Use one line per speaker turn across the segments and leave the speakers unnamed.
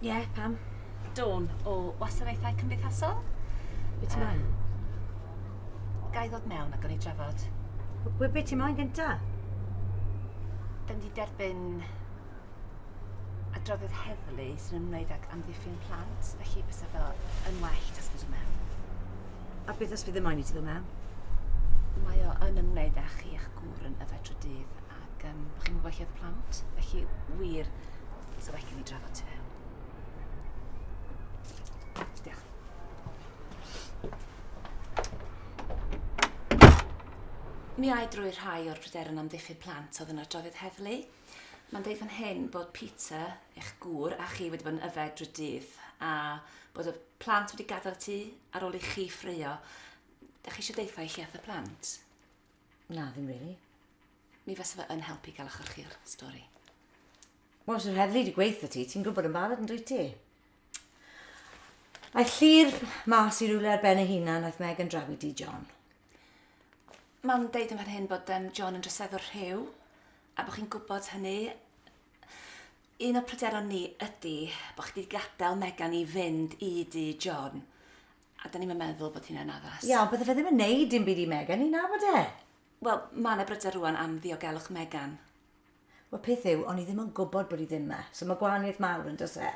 Ie, pam?
Dawn o wasanaethau cymdeithasol.
Be ti moyn?
Gai ddod mewn ac o'n i drafod.
Be ti moyn gynta?
Dyn di derbyn adroddiad heddlu sy'n ymwneud ag amddiffyn plant, felly bysa fel yn well tas bod yn mewn.
A beth os fydd y moyn i ti ddod mewn?
Mae o yn ymwneud â chi eich gŵr yn yfed drwy dydd ac chi'n gweithio'r plant, felly wir so well gen i drafod ti fewn. Diolch. Mi ai drwy rhai o'r pryderon amddiffyn plant oedd yn adroddiad heddlu. Mae'n deud fan hyn bod Peter, eich gŵr, a chi wedi bod yn yfed drwy dydd a bod y plant wedi gadael y tŷ ar ôl i chi ffrio. Dach chi eisiau deitha i chi ath y plant?
Na, ddim really.
Mi fysa fe yn helpu gael achorchu'r stori.
Wel, os yw'r heddlu wedi gweithio ti, ti'n gwybod yn barod yn dwi ti? A'i llir mas i rywle ar ben y hunan aeth Meg yn drawi di John.
Mae'n deud yn fan hyn bod John yn dryseddwr rhyw a bod chi'n gwybod hynny. Un o pryderon ni ydy bod chi wedi gadael Megan i fynd i di John. A da ni'n meddwl bod hynna'n addas.
Ia, bydde fe ddim yn neud dim byd i Megan, i nabod e.
Wel, mae yna bryder rwan am ddiogelwch Megan.
Wel, peth yw, o'n i ddim yn gwybod bod i ddim yma, so mae gwahaniaeth mawr yn dos e.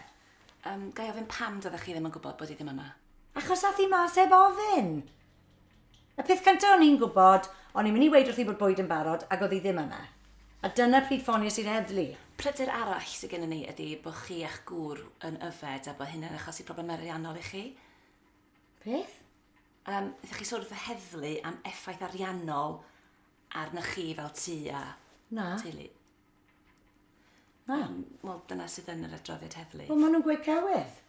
Gai ofyn pam doeddech chi ddim yn gwybod bod i ddim yma?
Achos ath i mas heb ofyn. Y peth cyntaf o'n i'n gwybod, o'n i'n mynd i weid wrth i bod bwyd yn barod ac oedd i ddim yma. A dyna pryd ffonius i'r heddlu.
Pryder arall sydd gen ni ydy bod chi eich gŵr yn yfed a bod hynny'n achosi problemau ariannol i chi.
Peth?
Ydych chi sôn wrth y heddlu am effaith ariannol arnych chi fel tŷ a teulu?
Na.
Wel, dyna sydd yn yr adroddiad heddlu.
Wel, maen nhw'n gweud cywydd.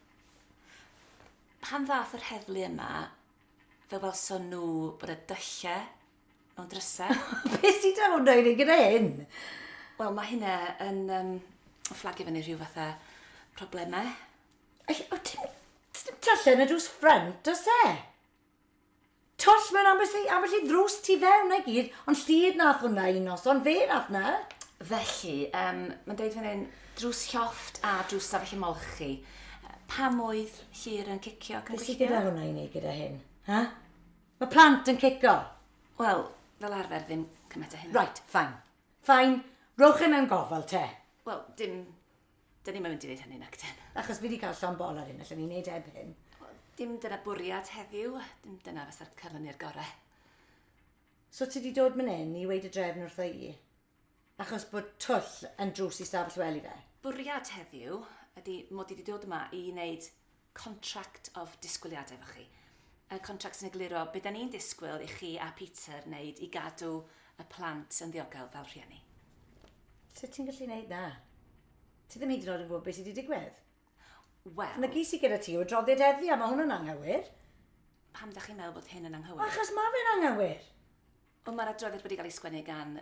Pan ddath yr heddlu yma, fe welson nhw bod y dyllau mewn drysau.
Beth sydd â hwnna i ni gyda hyn?
Wel, mae hynna yn fflagu fyny rhyw fatha problemau.
O, ti'n tyllau yn y drws ffrant, os e? Toll mewn ambell i ddrws ti fewn na gyd, ond llyd nath hwnna un os, ond fe nath na.
Felly, mae'n deud fan hyn, drws llofft a drws stafell y molchi. Pam oedd llyr yn cicio ac yn
Beth sydd
gweithio?
gyda hwnna i ni gyda hyn? Ha? Mae plant yn cico.
Wel, fel arfer ddim cymet â hynny.
Right, fine. Fine, rowch e mewn gofal te.
Wel, dyn ni'n mynd i ddweud hynny nag dyn.
Achos fi wedi cael llon bol ar hyn, allan ni'n neud heb hyn.
Dim dyna bwriad heddiw, dim dyna fysa'r cyflynu'r gorau.
So ti wedi dod mynd hyn i weid y drefn wrtho i? Achos bod twll yn drws i stafell wely fe?
Bwriad heddiw ydy mod i wedi dod yma i wneud contract of disgwyliadau efo chi. Y contract sy'n egluro beth da ni'n disgwyl i chi a Peter wneud i gadw y plant yn ddiogel fel rhieni.
Sut ti'n gallu wneud na? Ti ddim hyd yn oed yn gwybod beth sydd wedi digwydd?
Wel,
Yna gys i gyda ti o droddiad heddi a mae hwn yn anghywir.
pam da chi'n meddwl bod hyn yn anghywir?
Achos mae fe'n anghywir.
Wel, mae'r adroddiad wedi cael ei sgwennu gan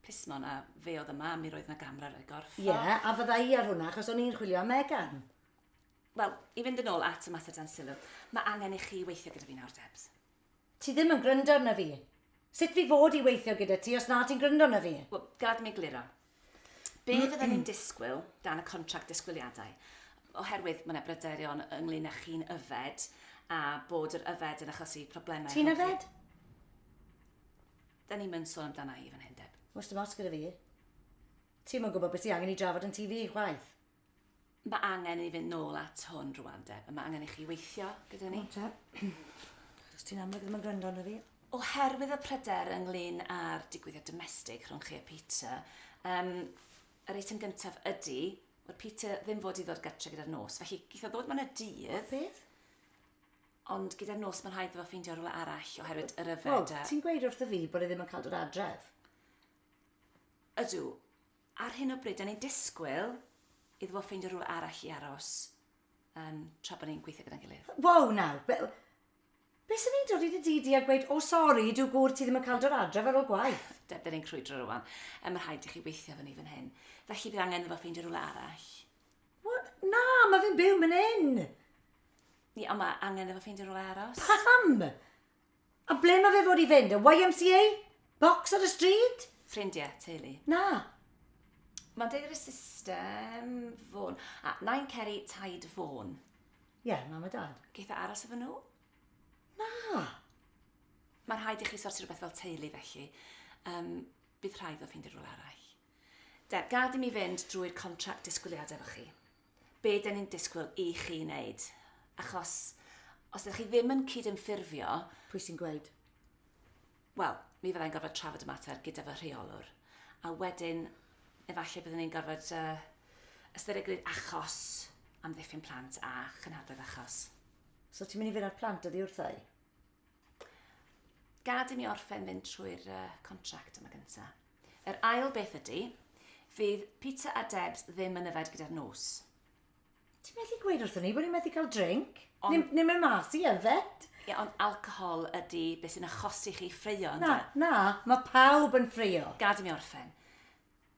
Plismon a fe oedd yma, mi roedd yna gamra ar y gorff.
Ie, a fydda i ar hwnna achos o'n i'n chwilio am Megan.
Wel, i fynd yn ôl at y mater dan sylw, mae angen i chi weithio gyda fi nawr, Debs.
Ti ddim yn gryndo arna fi. Sut fi fod i weithio gyda ti os na ti'n gryndo arna fi?
Wel, gad mi gliro. Be fydden ni'n disgwyl dan y contract disgwyliadau? Oherwydd mae yna bryderion ynglyn â chi'n yfed a bod yr yfed yn achosi problemau.
Ti'n yfed?
Da ni'n mynd sôn amdana i fan hyn, Deb.
Wrth dim os gyda fi. Ti'n mynd gwybod beth sy'n angen i drafod yn TV chwaith.
Mae angen i fynd nôl at hwn rwan, Deb. Mae angen i chi weithio gyda ni.
Os ti'n amlwg ddim yn gryndo arna fi.
Oherwydd y pryder ynglyn â'r digwyddiad domestig rhwng chi a Peter, yr eitem gyntaf ydy bod Peter ddim fod i ddod gartre gyda'r nos. Felly, geitho ddod mewn y dydd,
Beth?
ond gyda'r nos mae'n rhaid iddo ffeindio rhywle arall oherwydd yr yfed.
Wel, ti'n gweud wrtho fi bod e ddim yn cael dod adref?
Ydw, ar hyn o bryd, da ni'n disgwyl iddo fo ffeindio rhywle arall i aros tra bod ni'n gweithio gyda'n gilydd.
Wow, nawr. Beth sy'n ni'n dod i dy didi a gweud, o sori, dyw gŵr ti ddim yn cael dod adref ar ôl gwaith?
Deb, da ni'n crwydro rwan. Mae'n rhaid i chi weithio fan fan hyn. Felly bydd angen iddo fo ffeindio rhywle arall.
What? Na, mae fi'n byw mynd hyn.
Ni, ond mae angen iddo fo ffeindio rhywle aros.
Pam? A ble mae fe fod i fynd? Y YMCA? Box ar y stryd?
Ffrindiau, teulu.
Na.
Mae'n deud yr system fôn. Na'n ceri taid fôn.
Ie, mam a dad.
Geith o aros efo nhw?
Na.
Mae'n rhaid i chi sorti rhywbeth fel teulu felly. Bydd rhaid o ffeindio rhywle arall. Gad i mi fynd drwy'r contract disgwyliadau efo chi. Be dyn ni'n disgwyl i chi wneud? Achos, os ydych chi ddim yn cydymffurfio...
Pwy sy'n gweud?
Wel, mi fyddai'n gorfod trafod y mater gyda fy rheolwr. A wedyn, efallai byddwn ni'n gorfod ystyried gwneud achos am ddiffyn plant a chynhadledd achos.
So ti'n mynd i fynd ar plant ydi wrthau?
Gad i mi orffen mynd trwy'r contract yma gyntaf. Yr ail beth ydy, fydd Peter a Debs ddim yn yfed gyda'r nos.
Ti'n methu gweud wrthyn ni bod ni'n methu cael drink? Ni'n mynd mas i yfed?
Ie, ond alcohol ydy beth sy'n achosi chi ffrio.
Na, mae pawb yn ffrio.
Gad i mi orffen.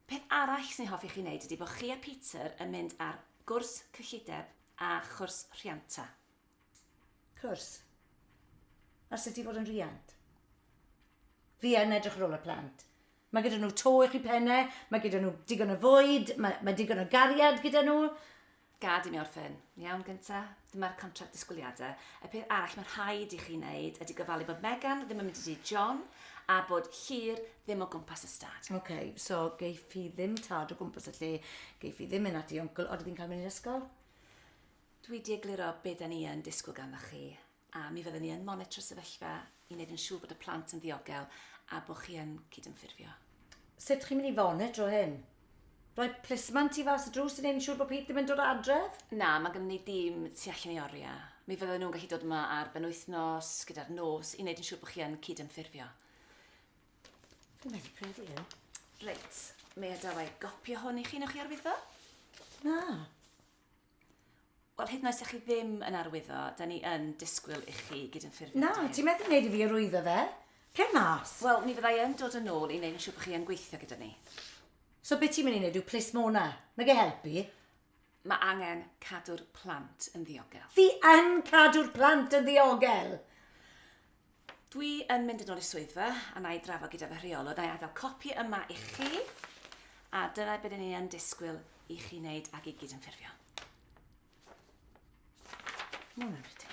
Peth arall sy'n hoffi chi wneud ydy bod chi a Peter yn mynd ar gwrs cyllideb a chwrs rhianta.
Cwrs? A sut i fod yn rhiant? Fi yn edrych ar ôl y plant. Mae gyda nhw to i'ch i pennau, mae gyda nhw digon o fwyd, mae digon o gariad gyda nhw.
Gad i mi orffen. Iawn gynta, dyma'r contract disgwyliadau. Y peth arall mae'n rhaid i chi wneud ydy gofalu bod Megan ddim yn mynd i John a bod Llyr ddim o gwmpas y stad.
OK, so geiff hi ddim tad o gwmpas y lle, geiff hi ddim mynd ati oncl, oedd hi'n cael mynd i'r ysgol?
Dwi di egluro beth ni yn disgwyl ganddo chi a mi fyddwn ni yn monitro sefyllfa i wneud yn siŵr bod y plant yn ddiogel a bod chi yn cydymffurfio.
Sut chi'n mynd i fonitro hyn? Rhoi plismant i fas y drws i wneud yn siŵr bod Pete ddim yn dod o adref?
Na, mae gennym ni dîm tu allan i oriau. Mi fydden nhw'n gallu dod yma ar benwythnos gyda'r nos i wneud yn siŵr bod chi yn cydymffurfio.
Dwi'n meddwl credu yw.
Reit, mae ydawau gopio hwn i chi newch chi arwyddo?
Na.
Wel, hyd yn oes chi ddim yn arwyddo, da ni yn disgwyl i chi gydymffurfio.
Na, ti'n meddwl wneud i fi arwyddo fe? Cer mas.
Wel, mi fyddai yn dod yn ôl i wneud yn siŵr bod chi yn gweithio gyda ni.
So beth ti'n mynd i wneud yw plismona? Na ge helpu?
Mae angen cadw'r plant yn ddiogel.
Fi yn cadw'r plant yn ddiogel.
Dwi yn mynd yn ôl i swyddfa a na i drafod gyda fy rheolwr. Na i adael copi yma i chi a dyna beth ni yn disgwyl i chi wneud ac i gydymffurfio.
Mwyn am